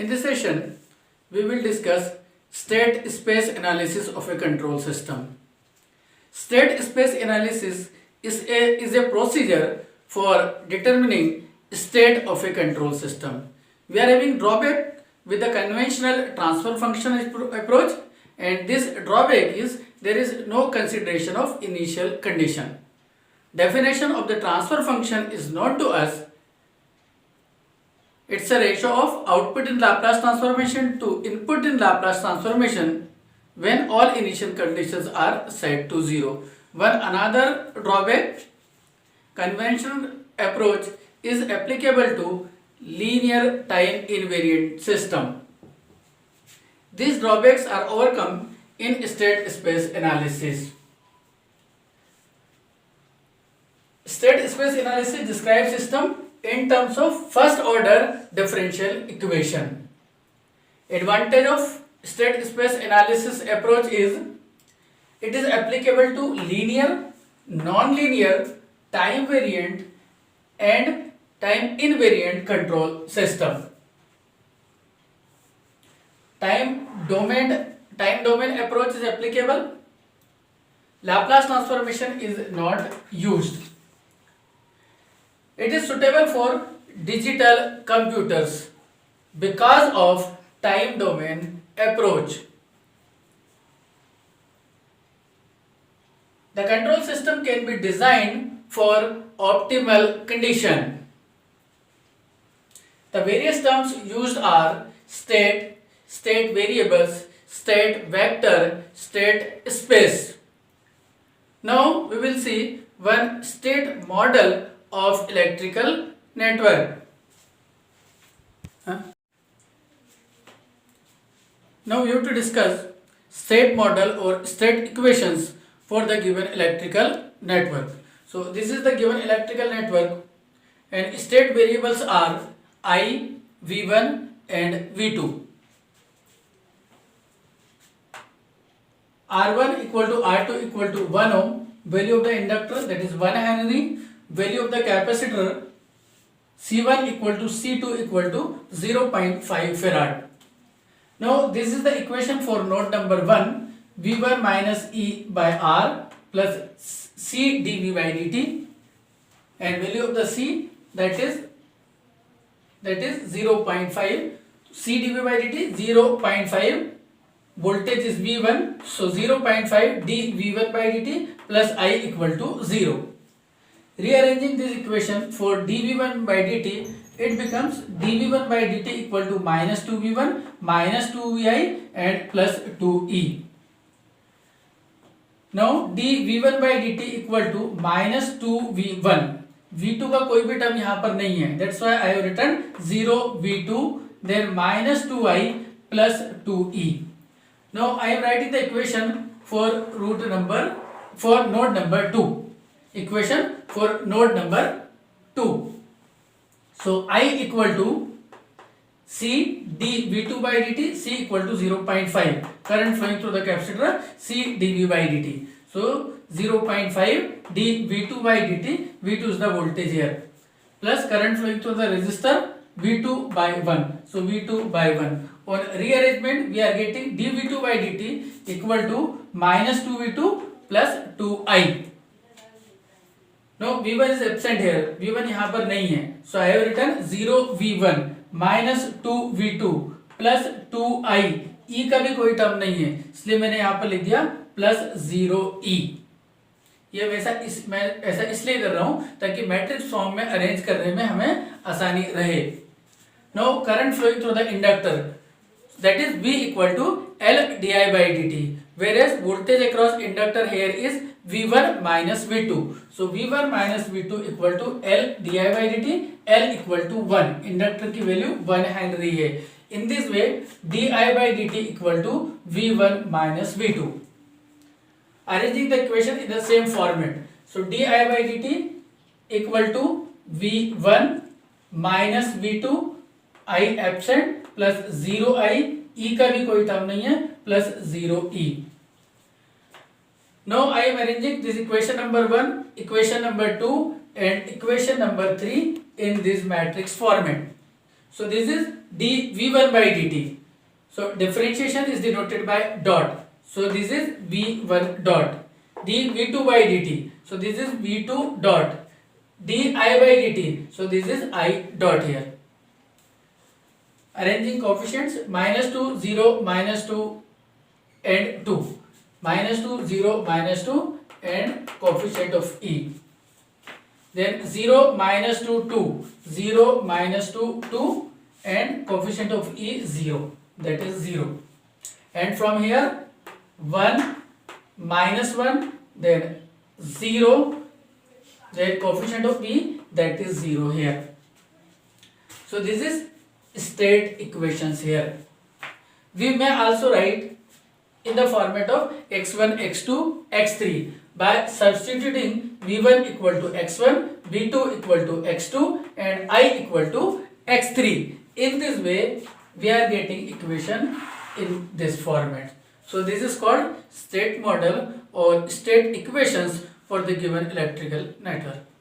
In this session, we will discuss state space analysis of a control system. State space analysis is a procedure for determining state of a control system. We are having drawback with the conventional transfer function approach, and this drawback is there is no consideration of initial condition. Definition of the transfer function is known to us. It's a ratio of output in Laplace transformation to input in Laplace transformation when all initial conditions are set to 0. One another drawback, conventional approach is applicable to linear time invariant system. These drawbacks are overcome in state space analysis. State space analysis describes system in terms of first order differential equation. Advantage of state space analysis approach is it is applicable to linear, non-linear, time variant and time invariant control system. Time domain approach is applicable. Laplace transformation is not used. It is suitable for digital computers because of time domain approach. The control system can be designed for optimal condition. The various terms used are state, state variables, state vector, state space. Now we will see one state model of electrical network. Now we have to discuss state model or state equations for the given electrical network. So this is the given electrical network and state variables are I, V1 and V2. R1 equal to R2 equal to 1 ohm, value of the inductor that is 1 Henry, value of the capacitor C1 equal to C2 equal to 0.5 farad. Now this is the equation for node number 1, V1 minus E by R plus C dV by dt, and value of the C that is 0.5, C dV by dt 0.5, voltage is V1, so 0.5 d V1 by dt plus I equal to 0. Rearranging this equation for dV1 by dt, it becomes dV1 by dt equal to minus 2V1 minus 2Vi and plus 2E. Now dV1 by dt equal to minus 2V1. V2 का कोई भी term यहाँ पर नहीं है. That's why I have written 0V2 then minus 2I plus 2E. Now I am writing the equation for node number 2. Equation for node number 2. So I equal to C dV2 by dt, C equal to 0.5. Current flowing through the capacitor, C dV by dt. So 0.5 dV2 by dt, V2 is the voltage here. Plus current flowing through the resistor, V2 by 1. So V2 by 1. On rearrangement, we are getting dV2 by dt equal to minus 2V2 plus 2I. Now V1 is absent here. V1 यहाँ पर नहीं है. So I have written 0V1 minus 2V2 plus 2I. E का भी कोई term नहीं है, इसलिए मैंने यहाँ पर लिख दिया plus 0E. ये मैं ऐसा इसलिए कर रहा हूँ ताकि मैट्रिक्स फॉर्म में अरेंज करने में हमें आसानी रहे. Now current flowing through the inductor, that is V equal to L di by dt, whereas voltage across inductor here is V1 minus V2. So V1 minus V2 equal to L di by dt, L equal to 1. Inductor की value 1 Henry है. In this way, di by dt equal to V1 minus V2. Arranging the equation in the same format. So di by dt equal to V1 minus V2, I absent plus 0I, E का भी कोई term नहीं है plus 0E. Now I am arranging this equation number 1, equation number 2 and equation number 3 in this matrix format. So this is dv1 by dt. So differentiation is denoted by dot. So this is v1 dot. dv2 by dt. So this is v2 dot. di by dt. So this is I dot here. Arranging coefficients -2, 0, -2 and 2. -2, 0, -2 and coefficient of E. Then 0, -2, 2. 0, -2, 2 and coefficient of E 0. That is 0. And from here 1, -1, then 0, then coefficient of E, that is 0 here. So this is state equations here. We may also write in the format of x1, x2, x3 by substituting v1 equal to x1, v2 equal to x2 and I equal to x3. In this way we are getting equation in this format. So this is called state model or state equations for the given electrical network.